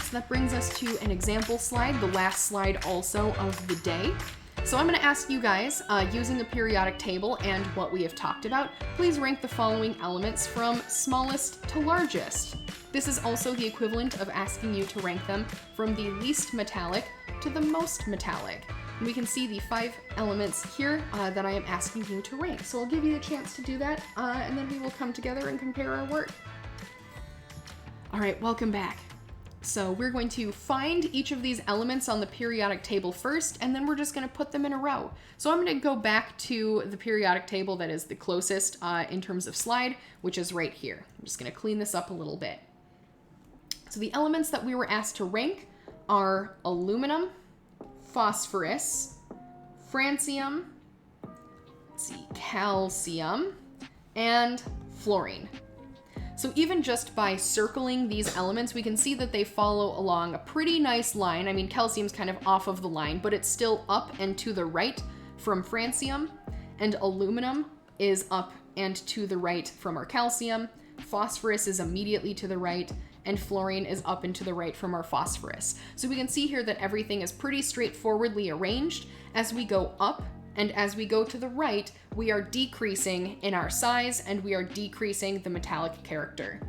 so that brings us to an example slide, the last slide also of the day. So I'm going to ask you guys, using a periodic table and what we have talked about, please rank the following elements from smallest to largest. This is also the equivalent of asking you to rank them from the least metallic to the most metallic. And we can see the 5 elements here that I am asking you to rank. So I'll give you a chance to do that, and then we will come together and compare our work. All right, welcome back. So we're going to find each of these elements on the periodic table first, and then we're just going to put them in a row. So I'm going to go back to the periodic table that is the closest in terms of slide, which is right here. I'm just going to clean this up a little bit. So the elements that we were asked to rank are aluminum, phosphorus, francium, calcium, and fluorine. So even just by circling these elements, we can see that they follow along a pretty nice line. I mean, calcium's kind of off of the line, but it's still up and to the right from francium, and aluminum is up and to the right from our calcium. Phosphorus is immediately to the right, and fluorine is up and to the right from our phosphorus. So we can see here that everything is pretty straightforwardly arranged. As we go up and as we go to the right, we are decreasing in our size and we are decreasing the metallic character.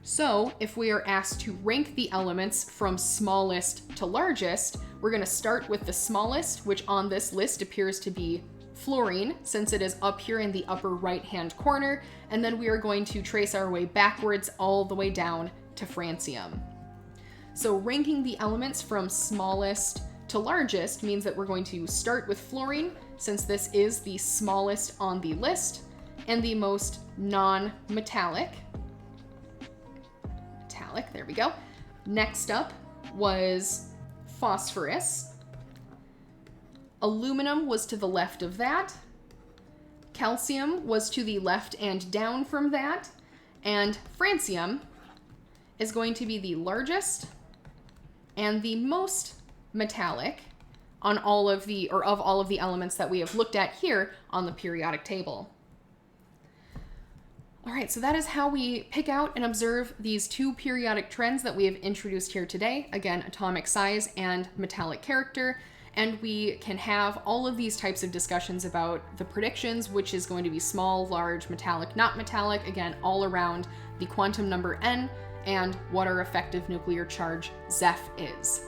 So if we are asked to rank the elements from smallest to largest, we're going to start with the smallest, which on this list appears to be fluorine, since it is up here in the upper right-hand corner, and then we are going to trace our way backwards all the way down to francium. So ranking the elements from smallest to largest means that we're going to start with fluorine, since this is the smallest on the list and the most non-metallic. There we go. Next up was phosphorus. Aluminum was to the left of that. Calcium was to the left and down from that. And francium is going to be the largest and the most metallic on all of the, or of all of the elements that we have looked at here on the periodic table. All right, so that is how we pick out and observe these 2 periodic trends that we have introduced here today. Again, atomic size and metallic character. And we can have all of these types of discussions about the predictions, which is going to be small, large, metallic, not metallic, again, all around the quantum number n and what our effective nuclear charge Zeph is.